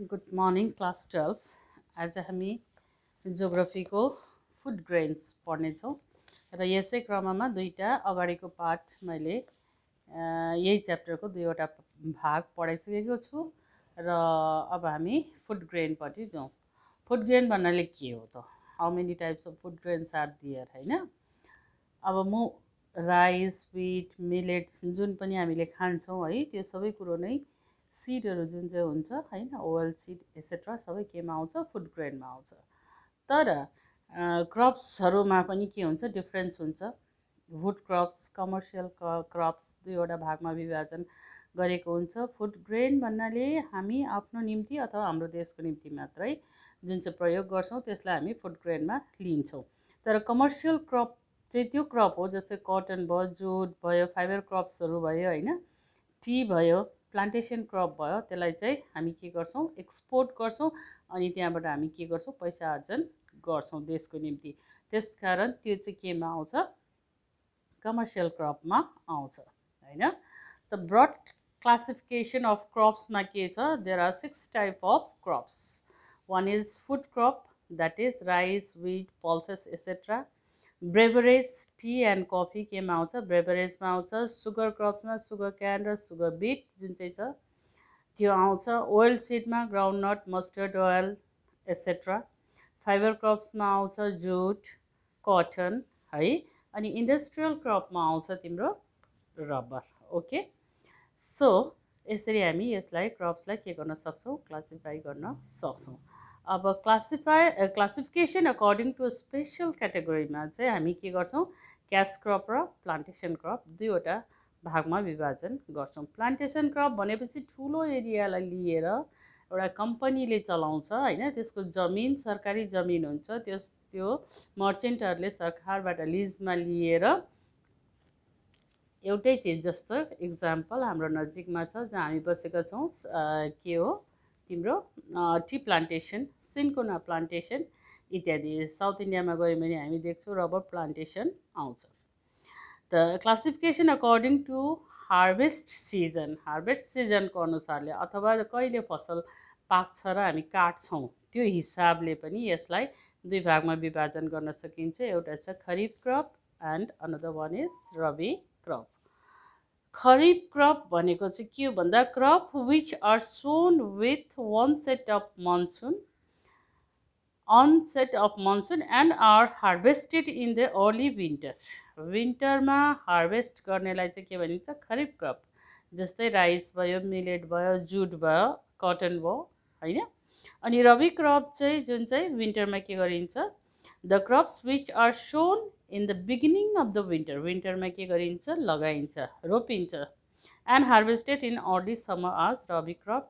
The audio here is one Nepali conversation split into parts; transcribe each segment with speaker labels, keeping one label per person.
Speaker 1: Good morning class 12। आज हामी जोग्राफीको फुड ग्रेन्स पढ्नेछौँ र यसै क्रममा दुईवटा अगाडिको पाठ मैले यही च्याप्टरको दुईवटा भाग पढाइसकेको छु र अब हामी फुड ग्रेनपट्टि जाउँ। फुड ग्रेन भन्नाले के हो त? How many types of food grains are there, होइन? अब राइस, विट, मिलेट्स जुन पनि हामीले खान्छौँ है, त्यो सबै कुरो नै सिडहरू जुन चाहिँ हुन्छ होइन, ओयल सिड एसेट्रा सबै केमा आउँछ? फुड ग्रेनमा आउँछ। तर क्रप्सहरूमा पनि के हुन्छ? डिफ्रेन्स हुन्छ। वुड क्रप्स, कमर्सियल क्रप्स दुईवटा भागमा विभाजन गरेको हुन्छ। फुड ग्रेन भन्नाले हामी आफ्नो निम्ति अथवा हाम्रो देशको निम्ति मात्रै जुन चाहिँ प्रयोग गर्छौँ त्यसलाई हामी फुड ग्रेनमा लिन्छौँ। तर कमर्सियल क्रप चाहिँ त्यो क्रप हो जस्तै कटन भयो, जुट भयो, फाइबर क्रप्सहरू भयो, होइन, टी भयो, प्लान्टेसन क्रप भयो, त्यसलाई चाहिँ हामी के गर्छौँ? एक्सपोर्ट गर्छौँ अनि त्यहाँबाट हामी के गर्छौँ? पैसा आर्जन गर्छौँ देशको निम्ति। त्यसकारण त्यो चाहिँ केमा आउँछ? कमर्सियल क्रपमा आउँछ, होइन? द ब्रड क्लासिफिकेसन अफ क्रप्समा के छ? There are 6 type of crops. One is food crop, that is rice, wheat, pulses etcetera. Beverage, tea and coffee केमा आउँछ? ब्रेभरेजमा आउँछ। सुगर क्रप्समा सुगर क्यान र सुगर बिट जुन चाहिँ छ त्यो आउँछ। ओयल सिडमा groundnut, mustard oil etcetera. Fibre क्रप्समा आउँछ जुट, कटन, है। अनि इन्डस्ट्रियल क्रपमा आउँछ तिम्रो रबर। ओके, सो यसरी हामी यसलाई क्रप्सलाई के गर्न सक्छौँ? क्लासिफाई गर्न सक्छौँ। अब क्लासिफिकेसन अकर्डिङ टु स्पेसल क्याटेगोरीमा चाहिँ हामी के गर्छौँ? क्यास क्रप र प्लान्टेसन क्रप दुईवटा भागमा विभाजन गर्छौँ। प्लान्टेसन क्रप भनेपछि ठुलो एरियालाई लिएर एउटा कम्पनीले चलाउँछ, होइन, त्यसको जमिन सरकारी जमिन हुन्छ, त्यो मर्चेन्टहरूले सरकारबाट लिजमा लिएर एउटै चिज जस्तो इक्जाम्पल हाम्रो नजिकमा छ जहाँ हामी बसेका छौँ, के हो तिम्रो टी प्लान्टेसन, सिन्कोना प्लान्टेसन इत्यादि। साउथ इन्डियामा गयौँ भने हामी देख्छौँ रबर प्लान्टेसन आउँछ। The classification according to harvest सिजनको अनुसारले अथवा कहिले फसल पाक्छ र हामी काट्छौँ त्यो हिसाबले पनि यसलाई दुई भागमा विभाजन गर्न सकिन्छ। एउटा छ kharif crop and another one is rabi crop. Kharif crop भनेको चाहिँ के हो भन्दा crop which are sown with onset of monsoon and are harvested in the early winter. विन्टरमा हार्भेस्ट गर्नेलाई चाहिँ के भनिन्छ? खरिफ क्रप। जस्तै राइस भयो, मिलेट भयो, जुट भयो, कटन भयो, होइन। अनि रबी क्रप चाहिँ जुन चाहिँ विन्टरमा के गरिन्छ? The crops which are sown in the beginning of the winter, विन्टरमा के गरिन्छ? लगाइन्छ, रोपिन्छ। And harvested in early summer as rabi crop.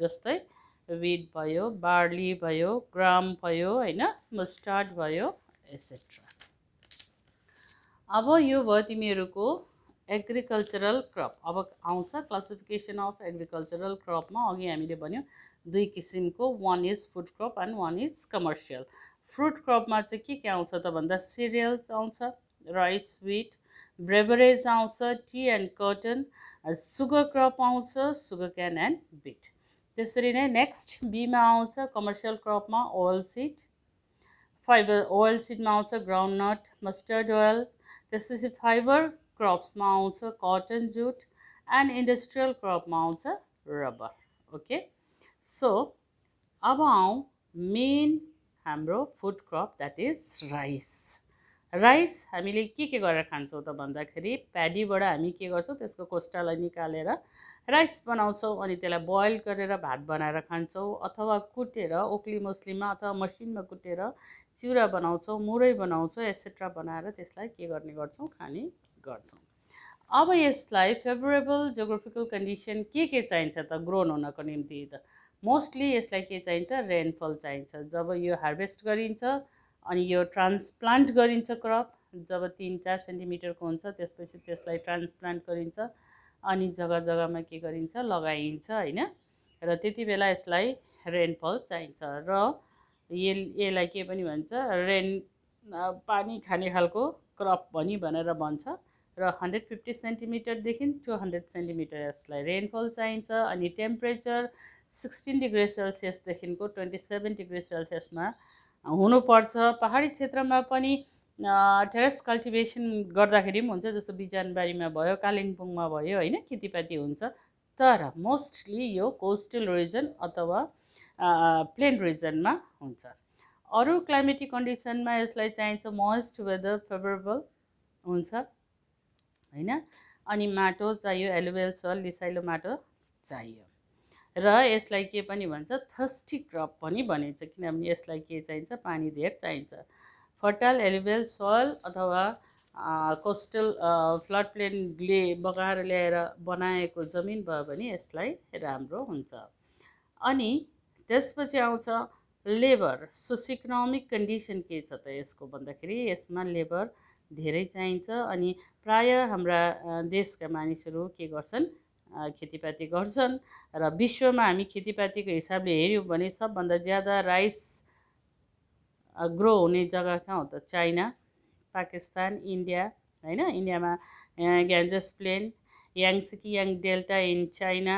Speaker 1: जस्तै विट भयो, बार्ली भयो, ग्राम भयो, होइन, मस्टार्ड भयो एसेट्रा। अब यो भयो तिमीहरूको एग्रिकल्चरल क्रप। अब आउँछ क्लासिफिकेसन अफ एग्रिकल्चरल क्रपमा। अघि हामीले भन्यौँ दुई किसिमको, one is food crop and one is commercial. Fruit क्रपमा चाहिँ के आउँछ त भन्दा सिरियल्स आउँछ, राइस, विट। ब्रेभरेज आउँछ, tea and cotton. Sugar crop आउँछ, सुगर क्यान एन्ड बिट। त्यसरी नै नेक्स्ट बीमा आउँछ कमर्सियल क्रपमा ओयल सिड। फाइबर ओयल सिडमा आउँछ ग्राउन्डनट, मस्टर्ड ओयल। त्यसपछि फाइबर क्रप्समा आउँछ कटन, जुट। एन्ड इन्डस्ट्रियल क्रपमा आउँछ रबर। ओके, सो अब आउँ मेन हाम्रो food crop, that is rice. Rice हामीले के गरेर खान्छौँ त भन्दाखेरि प्याडीबाट हामी के गर्छौँ? त्यसको कोस्टालाई निकालेर राइस बनाउँछौँ अनि त्यसलाई बोइल गरेर भात बनाएर खान्छौँ, अथवा कुटेर ओक्ली मसलीमा अथवा मसिनमा कुटेर चिउरा बनाउँछौँ, मुरै बनाउँछौँ एसेट्रा बनाएर त्यसलाई के गर्ने गर्छौँ? खाने गर्छौँ। अब यसलाई फेभरेबल जोग्राफिकल कन्डिसन के चाहिन्छ त ग्रोन हुनको निम्ति त? मोस्टली यसलाई के चाहिन्छ? रेनफल चाहिन्छ। जब यो हार्भेस्ट गरिन्छ अनि यो ट्रान्सप्लान्ट गरिन्छ क्रप, जब 3-4 सेन्टिमिटरको हुन्छ त्यसपछि त्यसलाई ट्रान्सप्लान्ट गरिन्छ अनि जग्गा जग्गामा के गरिन्छ? लगाइन्छ, होइन। र त्यति बेला यसलाई रेनफल चाहिन्छ र यसलाई के पनि भन्छ? पानी खाने खालको क्रप पनि भनेर भन्छ। र 150 सेन्टिमिटरदेखि 200 सेन्टिमिटर यसलाई रेनफल चाहिन्छ। अनि टेम्परेचर 16 डिग्री सेल्सियसदेखिको 27 डिग्री सेल्सियसमा हुनुपर्छ। पहाडी क्षेत्रमा पनि टेरेस कल्टिभेसन गर्दाखेरि पनि हुन्छ, जस्तो बिजनबारीमा भयो, कालिम्पोङमा भयो होइन, खेतीपाती हुन्छ। तर मोस्टली यो कोस्टल रिजन अथवा प्लेन रिजनमा हुन्छ। अरू क्लाइमेटिक कन्डिसनमा यसलाई चाहिन्छ मोइस्ट वेदर फेभरेबल हुन्छ होइन। अनि माटो चाहियो, एलुभियल सोइल, लिसाइलो माटो चाहियो। र यसलाई के पनि भन्छ, थर्स्टी क्रप पनि भनिन्छ, किनभने यसलाई के चाहिन्छ, पानी धेर चाहिन्छ। फर्टाइल एलुभियल सोइल अथवा कोस्टल फ्लड प्लेनले बगाएर ल्याएर बनाएको जमिन भयो भने यसलाई राम्रो हुन्छ। अनि त्यसपछि आउँछ लेबर। सोसियोइकोनोमिक कन्डिसन के छ त यसको भन्दाखेरि यसमा लेबर धेरै चाहिन्छ। अनि प्राय हाम्रा देशका मानिसहरू के गर्छन्, खेतीपाती गर्छन्। र विश्वमा हामी खेतीपातीको हिसाबले हेऱ्यौँ भने सबभन्दा ज्यादा राइस ग्रो हुने जग्गा कहाँ हो त, चाइना, पाकिस्तान, इन्डिया होइन। इन्डियामा ग्यान्जेस प्लेन, याङ्सिकी याङ डेल्टा इन चाइना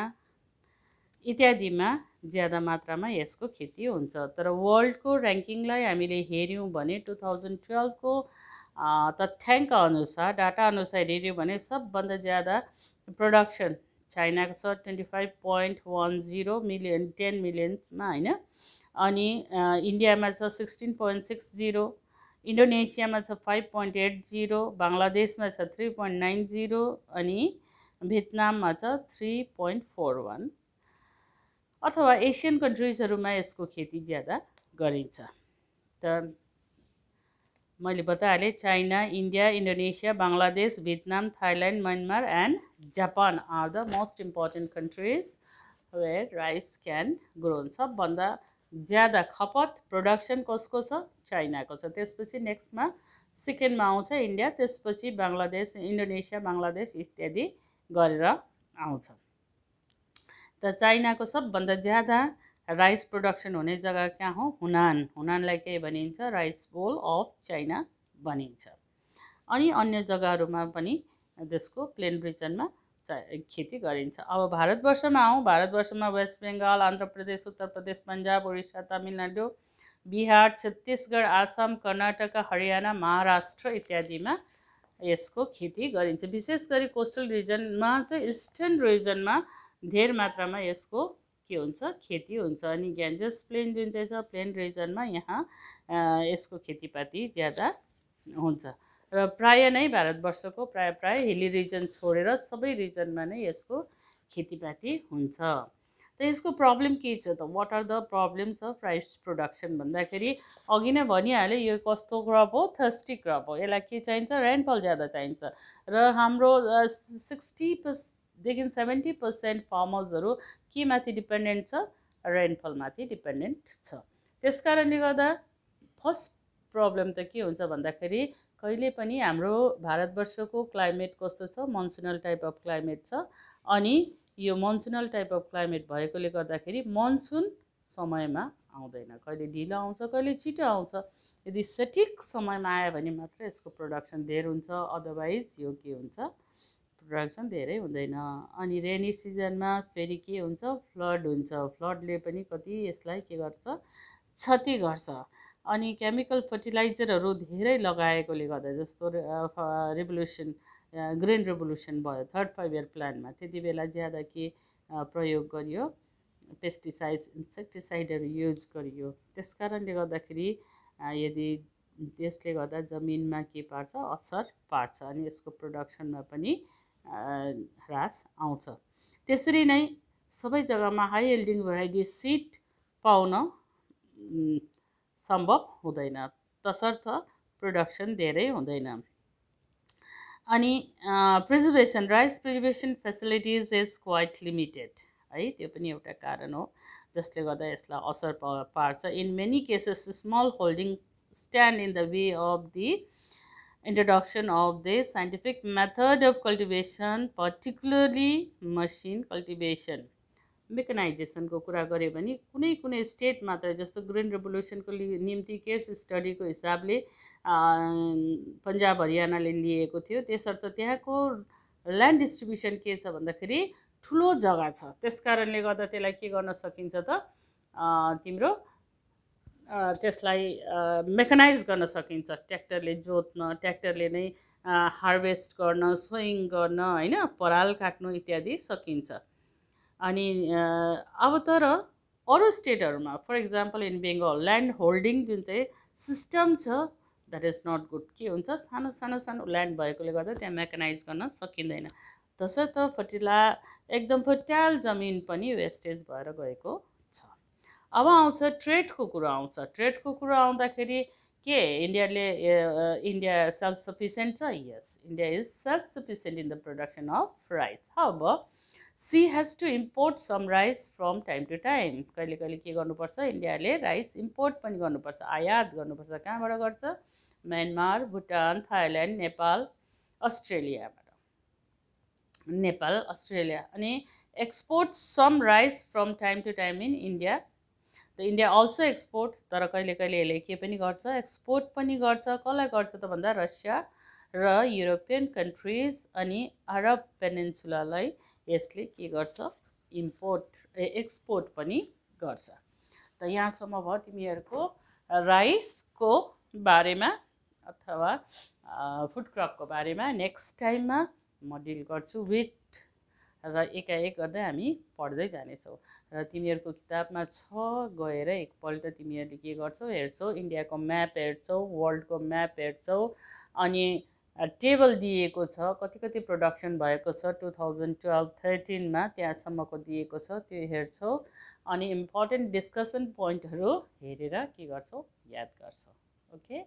Speaker 1: इत्यादिमा ज्यादा मात्रामा यसको खेती हुन्छ। तर वर्ल्डको ऱ्याङ्किङलाई हामीले हेऱ्यौँ भने 2012को तथ्याङ्क अनुसार, डाटा अनुसार हेऱ्यौँ भने सबभन्दा ज्यादा प्रोडक्सन चाइनाको छ 25.10 मिलियन, 10 मिलियनमा होइन। अनि इन्डियामा छ 16.60, इन्डोनेसियामा छ 5.80, बङ्गलादेशमा छ 3.90 अनि भियतनाममा छ 3.41। अथवा एसियन कन्ट्रिजहरूमा यसको खेती ज्यादा गरिन्छ। त मैले बताइहालेँ, China, India, Indonesia, Bangladesh, Vietnam, Thailand, Myanmar and Japan are the most important countries where rice can grow. सबभन्दा ज्यादा खपत प्रोडक्सन कसको छ, चाइनाको छ। त्यसपछि नेक्स्टमा सेकेन्डमा आउँछ इन्डिया, त्यसपछि बङ्गलादेश, इन्डोनेसिया, बङ्गलादेश इत्यादि गरेर आउँछ। त चाइनाको सबभन्दा ज्यादा राइस प्रोडक्सन हुने जग्गा कहाँ हो, हुनान। हुनानलाई के भनिन्छ, राइस बोल अफ चाइना भनिन्छ। अनि अन्य जग्गाहरूमा पनि त्यसको प्लेन रिजनमा खेती गरिन्छ। अब भारतवर्षमा आउँ। भारतवर्षमा वेस्ट बेङ्गाल, आन्ध्र प्रदेश, उत्तर प्रदेश, पन्जाब, उडिसा, तमिलनाडु, बिहार, छत्तिसगढ, आसाम, कर्नाटक, हरियाणा, महाराष्ट्र इत्यादिमा यसको खेती गरिन्छ। विशेष गरी कोस्टल रिजनमा चाहिँ, इस्टर्न रिजनमा धेर मात्रामा यसको के हुन्छ, खेती हुन्छ। अनि ग्यान्जेस प्लेन जुन चाहिँ छ, प्लेन रिजनमा यहाँ यसको खेतीपाती ज्यादा हुन्छ। र प्राय नै भारतवर्षको प्राय हिली रिजन छोडेर सबै रिजनमा नै यसको खेतीपाती हुन्छ। त यसको प्रब्लम के छ त, what are the problems of rice production भन्दाखेरि अघि नै भनिहालेँ, यो कस्तो क्रप हो, थर्स्टी क्रप हो। यसलाई के चाहिन्छ, रेनफल ज्यादा चाहिन्छ। र हाम्रो 60देखि 70% फार्मर्सहरू के माथि डिपेन्डेन्ट छ, रेनफलमाथि डिपेन्डेन्ट छ। त्यस कारणले गर्दा फर्स्ट प्रब्लम त के हुन्छ भन्दाखेरि, कहिले पनि हाम्रो भारतवर्षको क्लाइमेट कस्तो छ, मनसुनल टाइप अफ क्लाइमेट छ। अनि यो मनसुनल टाइप अफ क्लाइमेट भएकोले गर्दाखेरि मनसुन समयमा आउँदैन, कहिले ढिलो आउँछ, कहिले छिटो आउँछ। यदि सठिक समयमा आयो भने मात्र यसको प्रोडक्सन धेर हुन्छ, अदरवाइज यो के हुन्छ, प्रोडक्सन धेरै हुँदैन। अनि रेनी सिजनमा फेरि के हुन्छ, फ्लड हुन्छ। फ्लडले पनि कति यसलाई के गर्छ, क्षति गर्छ। अनि केमिकल फर्टिलाइजरहरू धेरै लगाएकोले गर्दा, जस्तो रेभोल्युसन, ग्रिन रेभोल्युसन भयो 3rd 5-year प्लानमा, त्यति बेला ज्यादा के प्रयोग गरियो, पेस्टिसाइड्स, इन्सेक्टिसाइडहरू युज गरियो। त्यस कारणले गर्दाखेरि यदि त्यसले गर्दा जमिनमा के पार्छ, असर पार्छ। अनि यसको प्रोडक्सनमा पनि ह्रास आउँछ। त्यसरी नै सबै जग्गामा हाई यिल्डिङ भेराइटी सिड पाउन सम्भव हुँदैन, तसर्थ प्रोडक्सन धेरै हुँदैन। अनि preservation, rice preservation facilities is quite limited है, त्यो पनि एउटा कारण हो जसले गर्दा यसलाई असर पार्छ। In many cases small holding stand in the way of the introduction of the scientific method of cultivation, particularly machine cultivation. मेकनाइजेसनको कुरा गऱ्यो भने कुनै कुनै स्टेट मात्र, जस्तो ग्रिन रेभोल्युसनको निम्ति केस स्टडीको हिसाबले पन्जाब हरियाणाले लिएको थियो। त्यसर्थ त्यहाँको ल्यान्ड डिस्ट्रिब्युसन के छ भन्दाखेरि ठुलो जग्गा छ, त्यस कारणले गर्दा त्यसलाई के गर्न सकिन्छ त तिम्रो त्यसलाई मेकनाइज गर्न सकिन्छ। ट्र्याक्टरले जोत्न, ट्र्याक्टरले नै हार्भेस्ट गर्न, सोइङ गर्न, होइन, पराल काट्नु इत्यादि सकिन्छ। अनि अब तर अरू स्टेटहरूमा, for example in Bengal, land holding जुन चाहिँ सिस्टम छ द्याट इज नट गुड। के हुन्छ, सानो सानो सानो ल्यान्ड भएकोले गर्दा त्यहाँ मेकनाइज गर्न सकिँदैन, तसर्थ एकदम फर्टाइल जमिन पनि वेस्टेज भएर गएको छ। अब आउँछ ट्रेडको कुरो आउँछ। ट्रेडको कुरो आउँदाखेरि के इन्डिया सेल्फ सफिसियन्ट छ? Yes, India is self sufficient in the production of rice. However she has to import some rice from time to time. कहिले कहिले के गर्नुपर्छ, इन्डियाले राइस इम्पोर्ट पनि गर्नुपर्छ, आयात गर्नुपर्छ। कहाँबाट गर्छ? म्यानमार, भुटान, थाइल्यान्ड, नेपाल, अस्ट्रेलियाबाट। नेपाल, अस्ट्रेलिया। अनि export some rice from time to time in India. The India also export, तर कहिले कहिले यसले के पनि गर्छ, एक्सपोर्ट पनि गर्छ। कसलाई गर्छ त भन्दा रसिया र युरोपियन कन्ट्रिज अनि अरब पेनिन्सुलालाई यसले के गर्छ, एक्सपोर्ट पनि गर्छ। त यहाँसम्म भयो तिमीहरूको राइसको बारेमा अथवा फुड क्रपको बारेमा। नेक्स्ट टाइममा म डिल गर्छु विथ, र एकाएक गर्दै हामी पढ्दै जानेछौँ। र तिमीहरूको किताबमा छ, गएर एकपल्ट तिमीहरूले के गर्छौ, हेर्छौ, इन्डियाको म्याप हेर्छौ, वर्ल्डको म्याप हेर्छौ, अनि टेबल दिएको छ कति कति प्रोडक्सन भएको छ 2012-13मा, त्यहाँसम्मको दिएको छ, त्यो हेर्छौ। अनि इम्पोर्टेन्ट डिस्कसन पोइन्टहरू हेरेर के गर्छौ, याद गर्छौ। ओके।